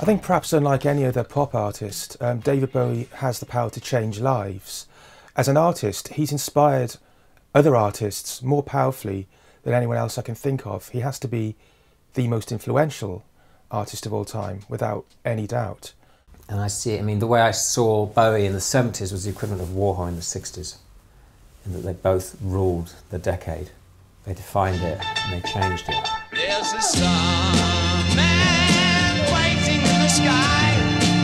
I think perhaps unlike any other pop artist, David Bowie has the power to change lives. As an artist, he's inspired other artists more powerfully than anyone else I can think of. He has to be the most influential artist of all time, without any doubt. And I see it, I mean, the way I saw Bowie in the 70s was the equivalent of Warhol in the 60s, in that they both ruled the decade. They defined it and they changed it. There's a starman waiting in the sky.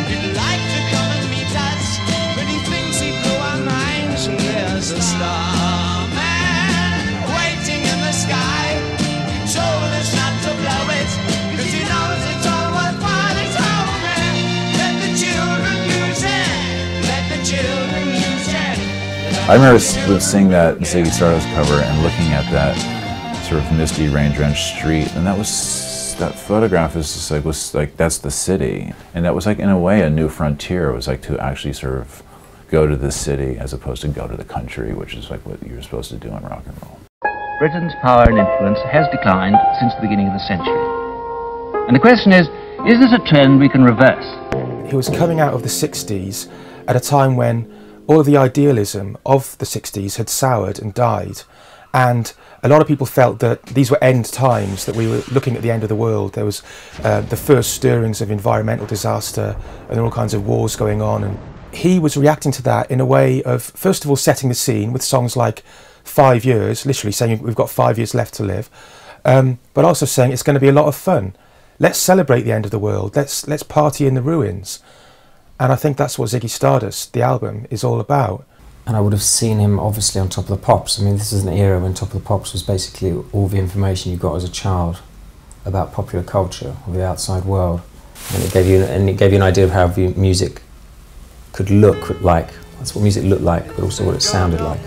He'd like to come and meet us, but he thinks he'd blow our minds. And there's a starman waiting in the sky. He told us not to blow it, cause he knows it's all worthwhile. He told me, let the children use it, let the children use it. I remember seeing that Ziggy Stardust cover and looking at that sort of misty, rain-drenched street, and that photograph is just was like that's the city, and that was like in a way a new frontier. It was like to actually sort of go to the city as opposed to go to the country, which is like what you're supposed to do in rock and roll. Britain's power and influence has declined since the beginning of the century, and the question is this a trend we can reverse? He was coming out of the 60s at a time when all of the idealism of the 60s had soured and died, and a lot of people felt that these were end times, that we were looking at the end of the world. There was the first stirrings of environmental disaster and all kinds of wars going on, and he was reacting to that in a way of, first of all, setting the scene with songs like 5 years, literally saying we've got 5 years left to live, but also saying it's going to be a lot of fun. Let's celebrate the end of the world, let's party in the ruins. And I think that's what Ziggy Stardust, the album, is all about. And I would have seen him obviously on Top of the Pops. I mean, this is an era when Top of the Pops was basically all the information you got as a child about popular culture or the outside world. And it gave you an idea of how music could look like. That's what music looked like, but also what it sounded like.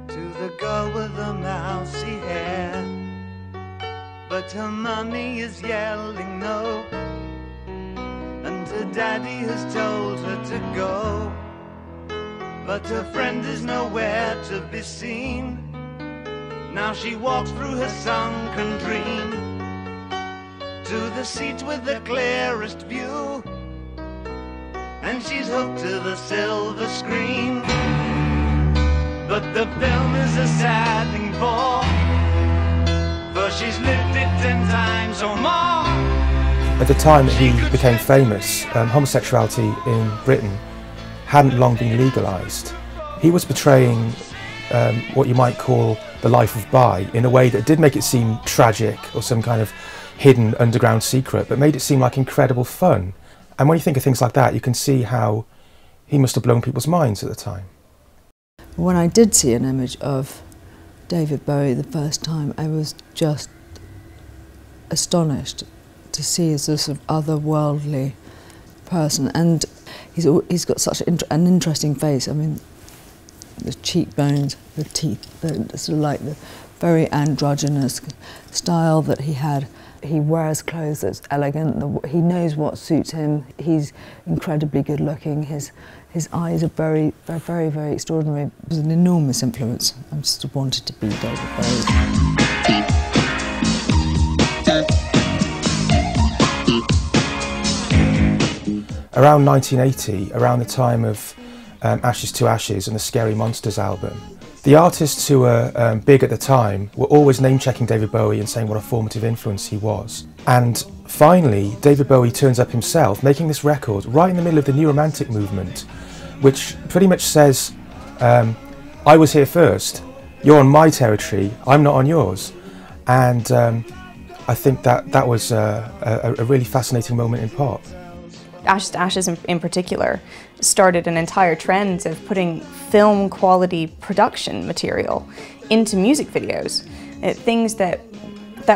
To the girl with the mousy hair, but her mommy is yelling no, and her daddy has told her to go, but her friend is nowhere to be seen. Now she walks through her sunken dream to the seat with the clearest view, and she's hooked to the silver screen. But the film is a sad thing for she's lived it 10 times or more. At the time that he became famous, homosexuality in Britain hadn't long been legalised. He was portraying what you might call the life of Bi in a way that did make it seem tragic or some kind of hidden underground secret, but made it seem like incredible fun. And when you think of things like that, you can see how he must have blown people's minds at the time. When I did see an image of David Bowie the first time, I was just astonished to see as a sort of otherworldly person, and he's got such an interesting face. I mean, the cheekbones, the teeth, sort of like the very androgynous style that he had. He wears clothes that's elegant. He knows what suits him. He's incredibly good looking. His eyes are very, very, very extraordinary. It was an enormous influence. I just wanted to be David Bowie. Around 1980, around the time of Ashes to Ashes and the Scary Monsters album, the artists who were big at the time were always name-checking David Bowie and saying what a formative influence he was. And finally, David Bowie turns up himself, making this record right in the middle of the New Romantic movement, which pretty much says, I was here first, you're on my territory, I'm not on yours. And I think that was a really fascinating moment in pop. Ashes to Ashes in particular started an entire trend of putting film quality production material into music videos. Things that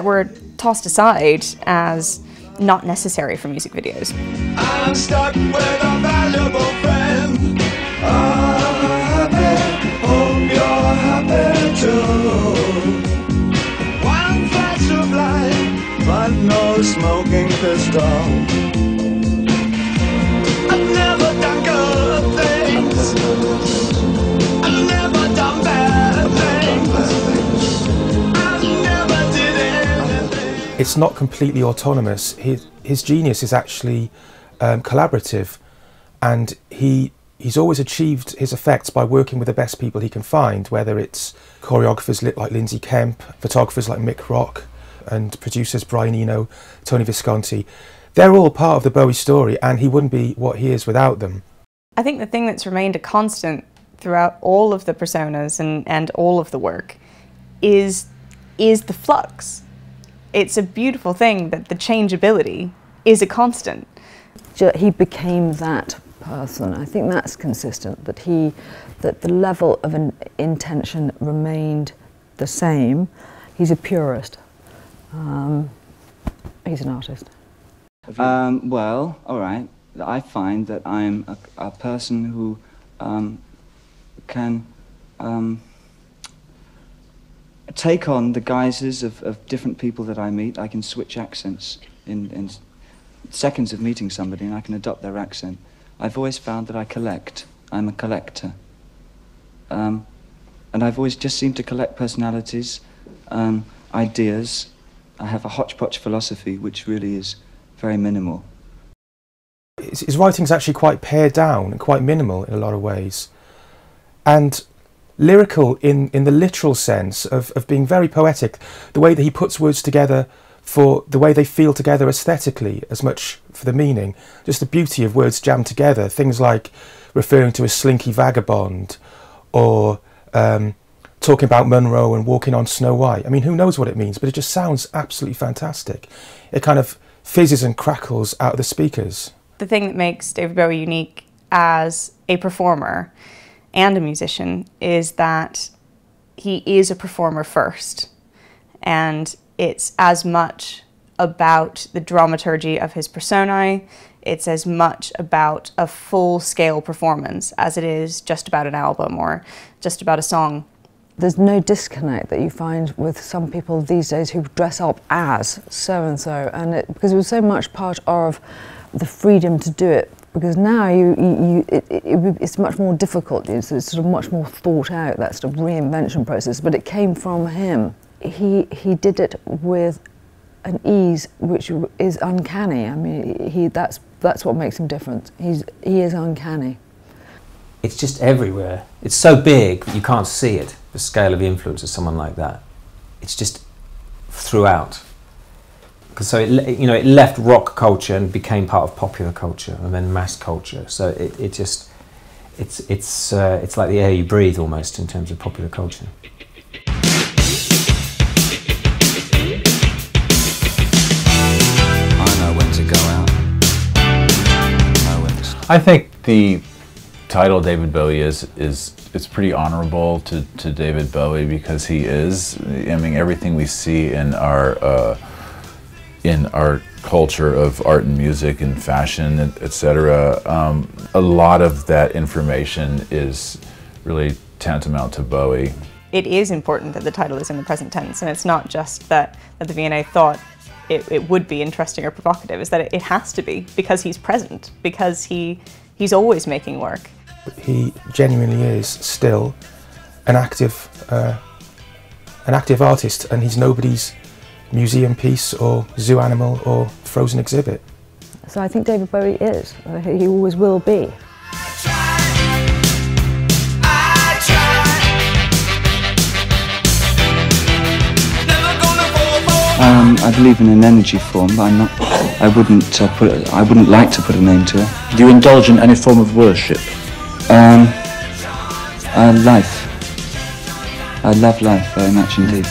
were tossed aside as not necessary for music videos. I'm stuck with a valuable friend. I'm happy, hope you're happy too. One flash of light, but no smoking pistol. I've never done good things. I've never done bad things. I never did anything. it's not completely autonomous. His genius is actually collaborative, and he's always achieved his effects by working with the best people he can find, whether it's choreographers like Lindsay Kemp, photographers like Mick Rock, and producers Brian Eno, Tony Visconti. They're all part of the Bowie story, and he wouldn't be what he is without them. I think the thing that's remained a constant throughout all of the personas and all of the work is the flux. It's a beautiful thing that the changeability is a constant. He became that person. I think that's consistent, that the level of intention remained the same. He's a purist. He's an artist. Well, all right. I find that I'm a person who can take on the guises of different people that I meet. I can switch accents in seconds of meeting somebody, and I can adopt their accent. I've always found that I collect. I'm a collector. And I've always just seemed to collect personalities, ideas. I have a hodgepodge philosophy, which really is very minimal. His writing's actually quite pared down and quite minimal in a lot of ways, and lyrical in the literal sense of being very poetic, the way that he puts words together for the way they feel together aesthetically as much for the meaning, just the beauty of words jammed together, things like referring to a slinky vagabond, or talking about Monroe and walking on Snow White. I mean, who knows what it means, but it just sounds absolutely fantastic. It kind of fizzes and crackles out of the speakers. The thing that makes David Bowie unique as a performer and a musician is that he is a performer first, and it's as much about the dramaturgy of his personae, it's as much about a full-scale performance as it is just about an album or just about a song. There's no disconnect that you find with some people these days who dress up as so-and-so, and because it was so much part of the freedom to do it, because now it's much more difficult. It's sort of much more thought out, that sort of reinvention process, but it came from him. He did it with an ease which is uncanny. I mean, that's what makes him different. He is uncanny. It's just everywhere. It's so big that you can't see it, the scale of influence of someone like that. It's just throughout. So it left rock culture and became part of popular culture and then mass culture. So it's like the air you breathe almost in terms of popular culture. I know when to go out. I think the title David Bowie it's pretty honorable to David Bowie, because he is. I mean, everything we see in our culture of art and music and fashion, etc. A lot of that information is really tantamount to Bowie. It is important that the title is in the present tense, and it's not just that the V&A thought it would be interesting or provocative, is that it has to be, because he's present, because he's always making work. He genuinely is still an active artist, and he's nobody's museum piece or zoo animal or frozen exhibit. So I think David Bowie is. He always will be. I believe in an energy form, but I wouldn't like to put a name to it. Do you indulge in any form of worship? Life. I love life very much indeed.